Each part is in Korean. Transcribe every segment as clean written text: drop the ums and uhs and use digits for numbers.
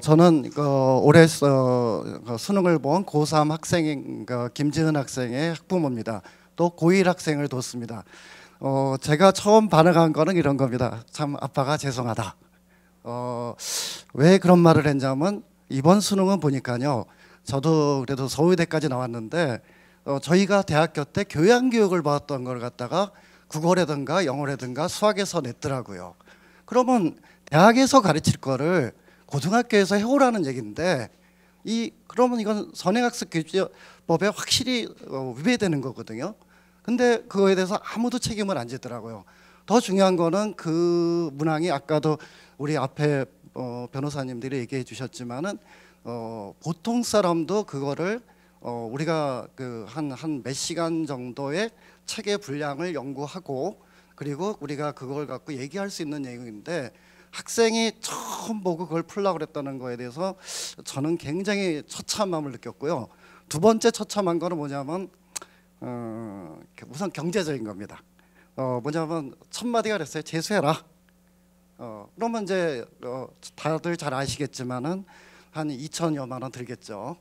저는 올해 수능을 본 고3 학생인 김지은 학생의 학부모입니다. 또 고1 학생을 뒀습니다. 제가 처음 반응한 거는 이런 겁니다. 참 아빠가 죄송하다. 왜 그런 말을 했냐면 이번 수능은 보니까요. 저도 그래도 서울대까지 나왔는데 저희가 대학교 때 교양교육을 받았던 걸 갖다가 국어라든가 영어라든가 수학에서 냈더라고요. 그러면 대학에서 가르칠 거를 고등학교에서 해오라는 얘기인데 그러면 이건 선행학습규칙법에 확실히 위배되는 거거든요. 근데 그거에 대해서 아무도 책임을 안 지더라고요. 더 중요한 거는 그 문항이 아까도 우리 앞에 변호사님들이 얘기해 주셨지만은 보통 사람도 그거를 우리가 그 한 몇 시간 정도의 책의 분량을 연구하고 그리고 우리가 그걸 갖고 얘기할 수 있는 내용인데 학생이 처음 보고 그걸 풀려고 그랬다는 거에 대해서 저는 굉장히 처참함을 느꼈고요. 두 번째 처참한 거는 뭐냐면 우선 경제적인 겁니다. 뭐냐면 첫 마디가 그랬어요. 재수해라. 그러면 이제 다들 잘 아시겠지만은 한 2천여만 원 들겠죠.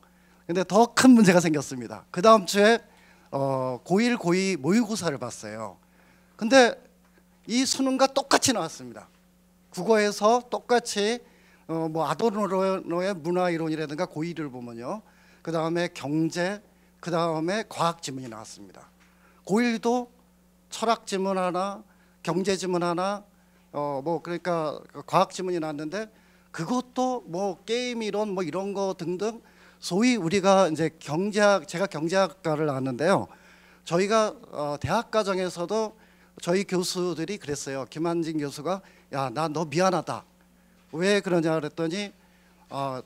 근데 더 큰 문제가 생겼습니다. 그 다음 주에 고1, 고2 모의고사를 봤어요. 근데 이 수능과 똑같이 나왔습니다. 국어에서 똑같이 뭐 아도르노의 문화이론이라든가 고1을 보면요. 그 다음에 경제, 그 다음에 과학 지문이 나왔습니다. 고1도 철학 지문 하나, 경제 지문 하나, 뭐 그러니까 과학 지문이 나왔는데 그것도 뭐 게임 이론 뭐 이런 거 등등 소위 우리가 이제 제가 경제학과를 나왔는데요. 저희가 대학 과정에서도 저희 교수들이 그랬어요. 김한진 교수가 야, 나 너 미안하다. 왜 그러냐 그랬더니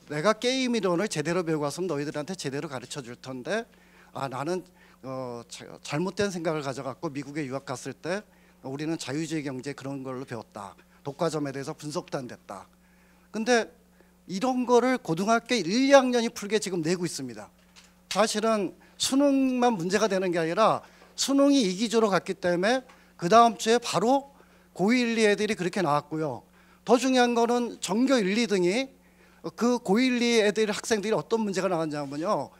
내가 게임 이론을 제대로 배우고 왔으면 너희들한테 제대로 가르쳐 줄 텐데 나는 잘못된 생각을 가져갖고 미국에 유학 갔을 때 우리는 자유주의 경제 그런 걸로 배웠다. 독과점에 대해서 분석도 안 됐다. 근데 이런 거를 고등학교 1, 2학년이 풀게 지금 내고 있습니다. 사실은 수능만 문제가 되는 게 아니라 수능이 이기주로 갔기 때문에 그 다음 주에 바로 고1, 1, 2 애들이 그렇게 나왔고요. 더 중요한 거는 전교 1, 2등이 그 고1, 2 애들 학생들이 어떤 문제가 나왔냐면요.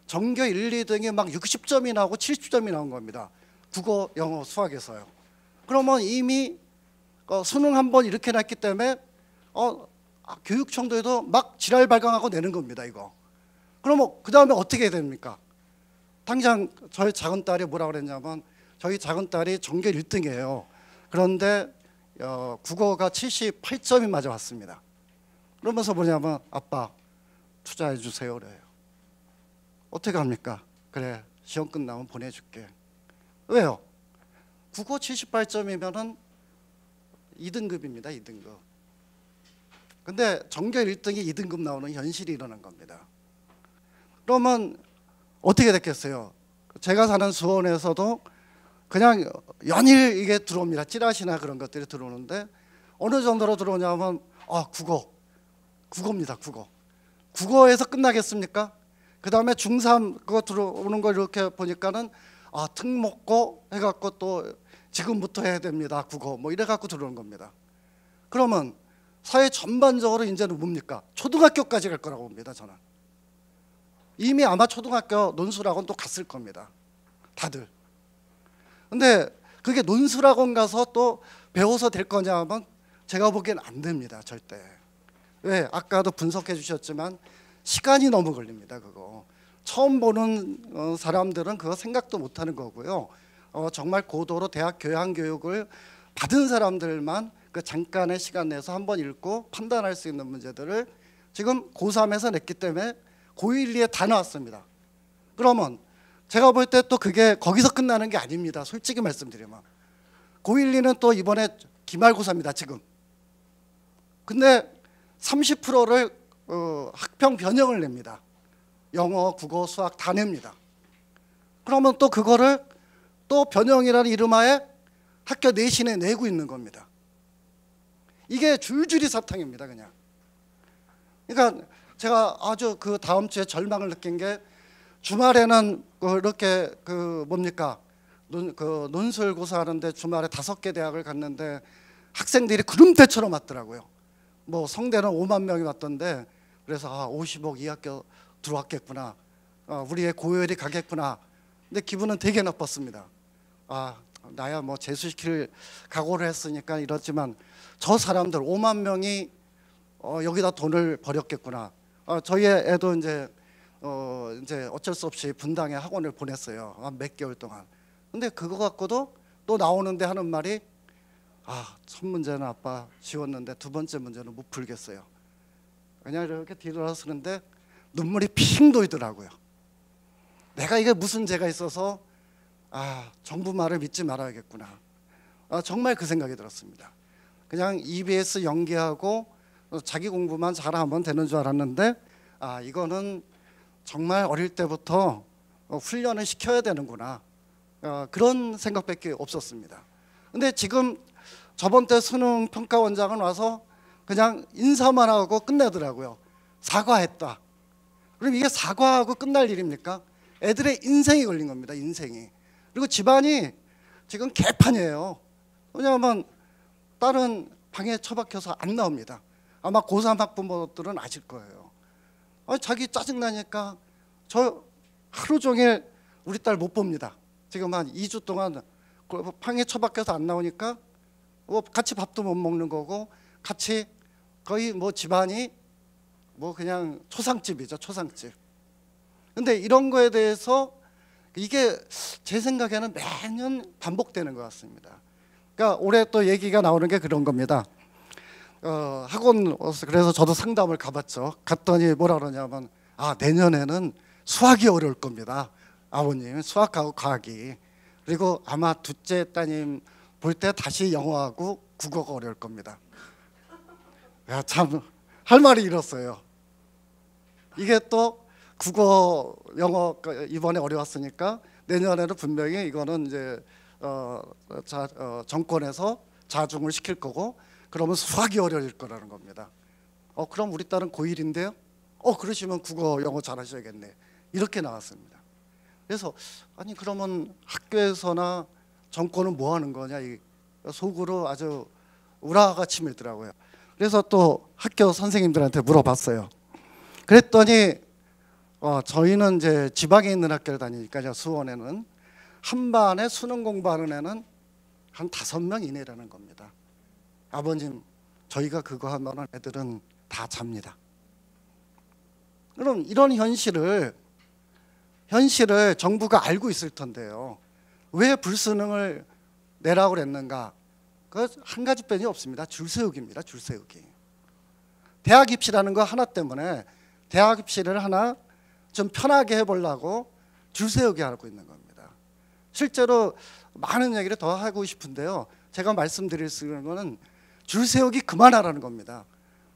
전교 1, 2등이 막 60점이 나오고 70점이 나온 겁니다. 국어, 영어, 수학에서요. 그러면 이미 수능 한 번 이렇게 났기 때문에 교육청도에도 막 지랄 발광하고 내는 겁니다. 이거. 그러면 그 다음에 어떻게 해야 됩니까? 당장 저희 작은 딸이 뭐라 그랬냐면 저희 작은 딸이 전교 1등이에요. 그런데 국어가 78점이 맞아왔습니다. 그러면서 뭐냐면 아빠 투자해 주세요 그래요. 어떻게 합니까? 그래 시험 끝나면 보내줄게. 왜요? 국어 78점이면은 2등급입니다. 2등급. 근데 전교 1등이 2등급 나오는 현실이 일어난 겁니다. 그러면 어떻게 됐겠어요? 제가 사는 수원에서도 그냥 연일 이게 들어옵니다. 찌라시나 그런 것들이 들어오는데 어느 정도로 들어오냐면 국어입니다. 국어에서 끝나겠습니까? 그 다음에 중3 그거 들어오는 거 이렇게 보니까는 특목고 해갖고 또 지금부터 해야 됩니다. 국어 뭐 이래갖고 들어오는 겁니다. 그러면 사회 전반적으로 이제는 뭡니까? 초등학교까지 갈 거라고 봅니다. 저는 이미 아마 초등학교 논술학원 또 갔을 겁니다. 다들. 근데 그게 논술학원 가서 또 배워서 될 거냐 하면 제가 보기엔 안 됩니다. 절대. 왜? 아까도 분석해 주셨지만 시간이 너무 걸립니다. 그거 처음 보는 사람들은 그거 생각도 못하는 거고요. 정말 고도로 대학 교양교육을 받은 사람들만 그 잠깐의 시간 내서 한번 읽고 판단할 수 있는 문제들을 지금 고3에서 냈기 때문에 고1, 2에 다 나왔습니다. 그러면 제가 볼 때 또 그게 거기서 끝나는 게 아닙니다. 솔직히 말씀드리면 고1, 2는 또 이번에 기말고사입니다. 지금. 근데 30%를 학평 변형을 냅니다. 영어, 국어, 수학 다 냅니다. 그러면 또 그거를 또 변형이라는 이름하에 학교 내신에 내고 있는 겁니다. 이게 줄줄이 사탕입니다. 그냥. 그러니까 제가 아주 그 다음 주에 절망을 느낀 게 주말에는 이렇게 뭡니까 논술고사 하는데 주말에 5개 대학을 갔는데 학생들이 구름대처럼 왔더라고요. 뭐 성대는 5만 명이 왔던데 그래서 50억 이 학교 들어왔겠구나. 우리의 고열이 가겠구나. 근데 기분은 되게 나빴습니다. 나야 뭐 재수시킬 각오를 했으니까 이렇지만 저 사람들 5만 명이 여기다 돈을 버렸겠구나. 저희 애도 이제 어쩔 수 없이 분당에 학원을 보냈어요. 몇 개월 동안. 근데 그거 갖고도 또 나오는데 하는 말이 첫 문제는 아빠 지웠는데 두 번째 문제는 못 풀겠어요. 그냥 이렇게 뒤돌아서는데 눈물이 핑 돌더라고요. 내가 이게 무슨 죄가 있어서 정부 말을 믿지 말아야겠구나. 정말 그 생각이 들었습니다. 그냥 EBS 연계하고 자기 공부만 잘하면 되는 줄 알았는데 이거는 정말 어릴 때부터 훈련을 시켜야 되는구나. 그런 생각밖에 없었습니다. 근데 지금 저번 때 수능 평가원장은 와서 그냥 인사만 하고 끝내더라고요. 사과했다. 그럼 이게 사과하고 끝날 일입니까? 애들의 인생이 걸린 겁니다. 인생이. 그리고 집안이 지금 개판이에요. 왜냐하면 딸은 방에 처박혀서 안 나옵니다. 아마 고3 학부모들은 아실 거예요. 자기 짜증나니까 저 하루 종일 우리 딸 못 봅니다. 지금 한 2주 동안 방에 처박혀서 안 나오니까 같이 밥도 못 먹는 거고 같이 거의 뭐 집안이 뭐 그냥 초상집이죠. 초상집. 근데 이런 거에 대해서 이게 제 생각에는 매년 반복되는 것 같습니다. 그러니까 올해 또 얘기가 나오는 게 그런 겁니다. 학원 그래서 저도 상담을 가봤죠. 갔더니 뭐라 그러냐면 내년에는 수학이 어려울 겁니다. 아버님 수학하고 과학이. 그리고 아마 둘째 따님 볼 때 다시 영어하고 국어가 어려울 겁니다. 참 할 말이 이렇어요. 이게 또 국어, 영어 이번에 어려웠으니까 내년에는 분명히 이거는 이제 정권에서 자중을 시킬 거고 그러면 수학이 어려울 거라는 겁니다. 그럼 우리 딸은 고1인데요? 그러시면 국어, 영어 잘하셔야겠네. 이렇게 나왔습니다. 그래서 그러면 학교에서나 정권은 뭐 하는 거냐 속으로 아주 우라가 치밀더라고요. 그래서 또 학교 선생님들한테 물어봤어요. 그랬더니 저희는 이제 지방에 있는 학교를 다니니까 수원에는 한 반에 수능 공부하는 애는 한 5명 이내라는 겁니다. 아버님 저희가 그거 하면 애들은 다 잡니다. 그럼 이런 현실을 정부가 알고 있을 텐데요. 왜 불수능을 내라고 그랬는가? 그 한 가지 빼이 없습니다. 줄 세우기입니다. 줄 세우기. 대학 입시라는 거 하나 때문에 대학 입시를 하나 좀 편하게 해보려고 줄 세우기 하고 있는 겁니다. 실제로 많은 얘기를 더 하고 싶은데요. 제가 말씀드릴 수 있는 거는 줄 세우기 그만하라는 겁니다.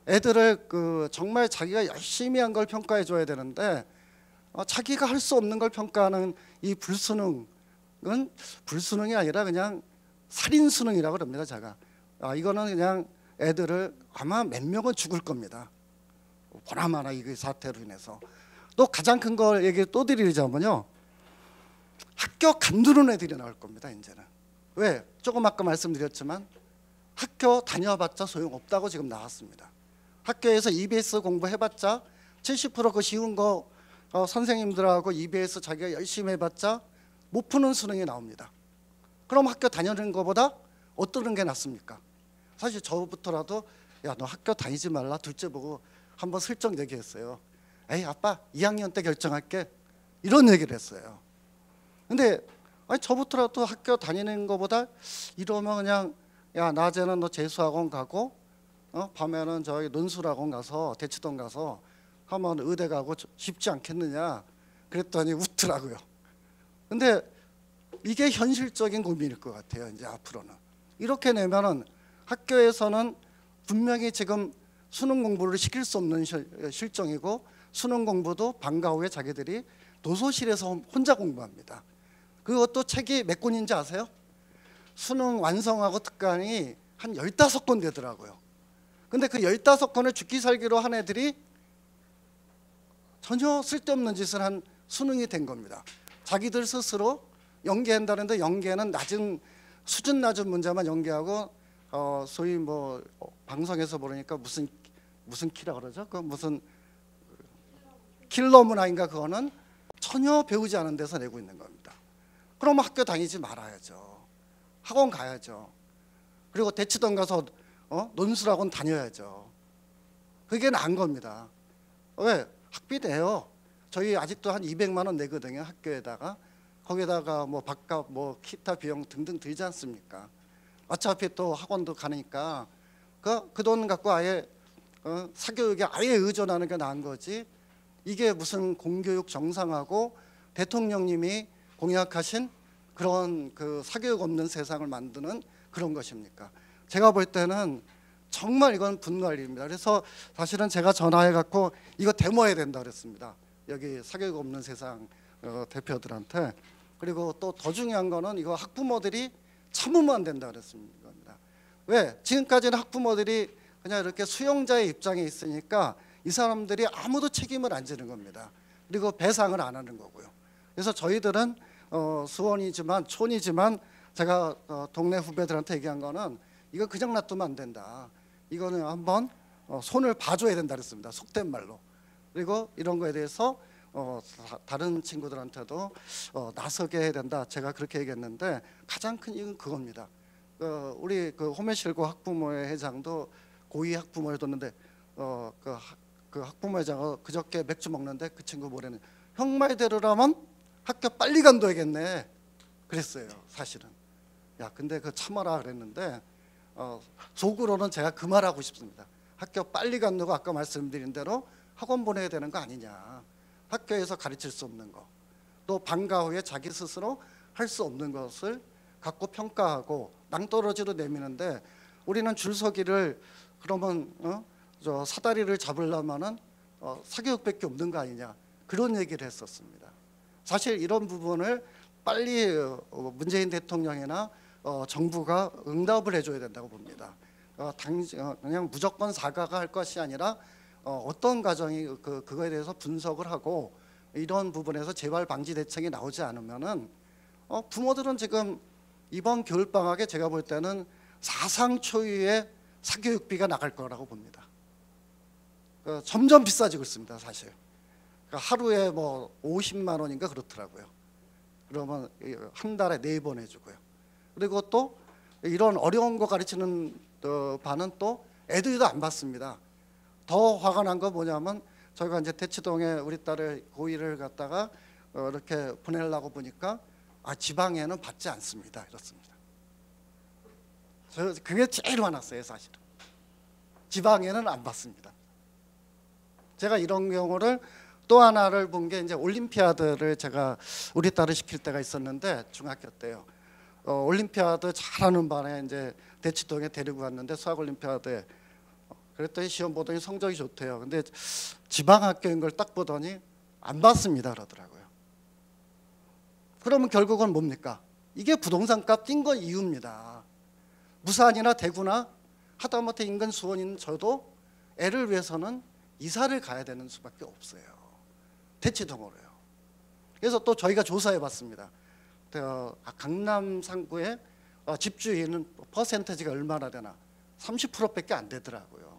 애들을 정말 자기가 열심히 한 걸 평가해 줘야 되는데 자기가 할 수 없는 걸 평가하는 이 불수능은 불수능이 아니라 그냥 살인 수능이라고 그럽니다. 제가 이거는 그냥 애들을 아마 몇 명은 죽을 겁니다. 보나마나 이 사태로 인해서. 또 가장 큰 걸 얘기 또 드리자면요. 학교 간두는 애들이 나올 겁니다. 이제는. 왜? 조금 아까 말씀드렸지만 학교 다녀봤자 소용없다고 지금 나왔습니다. 학교에서 EBS 공부해봤자 70% 그 쉬운 거 선생님들하고 EBS 자기가 열심히 해봤자 못 푸는 수능이 나옵니다. 그럼 학교 다니는 것보다 어떠는 게 낫습니까? 사실 저부터라도 너 학교 다니지 말라 둘째 보고 한번 슬쩍 얘기했어요. 에이 아빠 2학년 때 결정할게 이런 얘기를 했어요. 근데 저부터라도 학교 다니는 것보다 이러면 그냥 낮에는 너 재수학원 가고 밤에는 저기 논술학원 가서 대치동 가서 하면 의대 가고 쉽지 않겠느냐 그랬더니 웃더라고요. 근데 이게 현실적인 고민일 것 같아요. 이제 앞으로는 이렇게 내면은 학교에서는 분명히 지금 수능 공부를 시킬 수 없는 실정이고 수능 공부도 방과 후에 자기들이 도서실에서 혼자 공부합니다. 그것도 책이 몇 권인지 아세요? 수능 완성하고 특강이 한 15권 되더라고요. 근데 그 15권을 죽기 살기로 한 애들이 전혀 쓸데없는 짓을 한 수능이 된 겁니다. 자기들 스스로 연계한다는데 연계는 수준 낮은 문제만 연계하고 소위 뭐 방송에서 보니까 무슨 키라 그러죠? 그 무슨 킬러 문화인가 그거는 전혀 배우지 않은 데서 내고 있는 겁니다. 그러면 학교 다니지 말아야죠. 학원 가야죠. 그리고 대치동 가서 논술학원 다녀야죠. 그게 나은 겁니다. 왜? 학비 내요. 저희 아직도 한 200만 원 내거든요. 학교에다가. 거기다가 뭐 밥값 뭐 기타 비용 등등 들지 않습니까? 어차피 또 학원도 가니까 그 돈 갖고 아예 사교육에 아예 의존하는 게 나은 거지. 이게 무슨 공교육 정상하고 대통령님이 공약하신 그런 그 사교육 없는 세상을 만드는 그런 것입니까? 제가 볼 때는 정말 이건 분갈이입니다. 그래서 사실은 제가 전화해 갖고 이거 데모해야 된다 그랬습니다. 여기 사교육 없는 세상 대표들한테. 그리고 또 더 중요한 거는 이거 학부모들이 참으면 안 된다 그랬습니다. 왜? 지금까지는 학부모들이 그냥 이렇게 수용자의 입장에 있으니까 이 사람들이 아무도 책임을 안 지는 겁니다. 그리고 배상을 안 하는 거고요. 그래서 저희들은 수원이지만 촌이지만 제가 동네 후배들한테 얘기한 거는 이거 그냥 놔두면 안 된다. 이거는 한번 손을 봐줘야 된다 그랬습니다. 속된 말로. 그리고 이런 거에 대해서 다른 친구들한테도 나서게 해야 된다. 제가 그렇게 얘기했는데 가장 큰 이유는 그겁니다. 우리 그 호메실고 학부모회 회장도 고위 학부모회 뒀는데 그 학부모 회장은 그저께 맥주 먹는데 그 친구 뭐래는 형 말대로라면 학교 빨리 간둬야겠네 그랬어요. 사실은. 야 근데 그 참아라 그랬는데 속으로는 제가 그 말하고 싶습니다. 학교 빨리 간다고 아까 말씀드린 대로 학원 보내야 되는 거 아니냐. 학교에서 가르칠 수 없는 거, 또 방과 후에 자기 스스로 할 수 없는 것을 갖고 평가하고 낭떠러지로 내미는데 우리는 줄서기를 그러면 저 사다리를 잡으려면은 사교육밖에 없는 거 아니냐 그런 얘기를 했었습니다. 사실 이런 부분을 빨리 문재인 대통령이나 정부가 응답을 해줘야 된다고 봅니다. 그냥 무조건 사과가 할 것이 아니라 어떤 과정이 그거에 대해서 분석을 하고 이런 부분에서 재발 방지 대책이 나오지 않으면은 부모들은 지금 이번 겨울방학에 제가 볼 때는 사상 초유의 사교육비가 나갈 거라고 봅니다. 점점 비싸지고 있습니다, 사실. 하루에 뭐 50만 원인가 그렇더라고요. 그러면 한 달에 4번 해주고요. 그리고 또 이런 어려운 거 가르치는 반은 또 애들도 안 받습니다. 더 화가 난 거 뭐냐면 저희가 이제 대치동에 우리 딸을 고1을 갖다가 이렇게 보내려고 보니까 지방에는 받지 않습니다. 이렇습니다. 그게 제일 화났어요, 사실은. 지방에는 안 받습니다. 제가 이런 경우를 또 하나를 본 게 이제 올림피아드를 제가 우리 딸을 시킬 때가 있었는데 중학교 때요. 올림피아드 잘하는 반에 이제 대치동에 데리고 갔는데 수학 올림피아드에 그랬더니 시험 보더니 성적이 좋대요. 근데 지방 학교인 걸 딱 보더니 안 받습니다 그러더라고요. 그러면 결국은 뭡니까? 이게 부동산 값 뛴 건 이유입니다. 부산이나 대구나 하다못해 인근 수원인 저도 애를 위해서는 이사를 가야 되는 수밖에 없어요. 대치동으로요. 그래서 또 저희가 조사해 봤습니다. 강남 상구의 집주인은 퍼센테지가 얼마나 되나 30%밖에 안 되더라고요.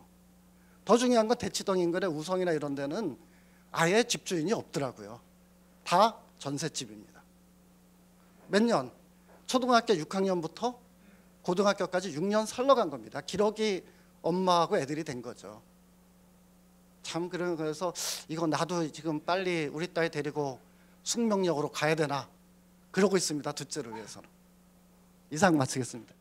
더 중요한 건 대치동 인근의 우성이나 이런 데는 아예 집주인이 없더라고요. 다 전셋집입니다. 몇 년? 초등학교 6학년부터 고등학교까지 6년 살러 간 겁니다. 기러기 엄마하고 애들이 된 거죠. 참 그래서 이거 나도 지금 빨리 우리 딸 데리고 숙명역으로 가야 되나 그러고 있습니다. 둘째를 위해서는. 이상 마치겠습니다.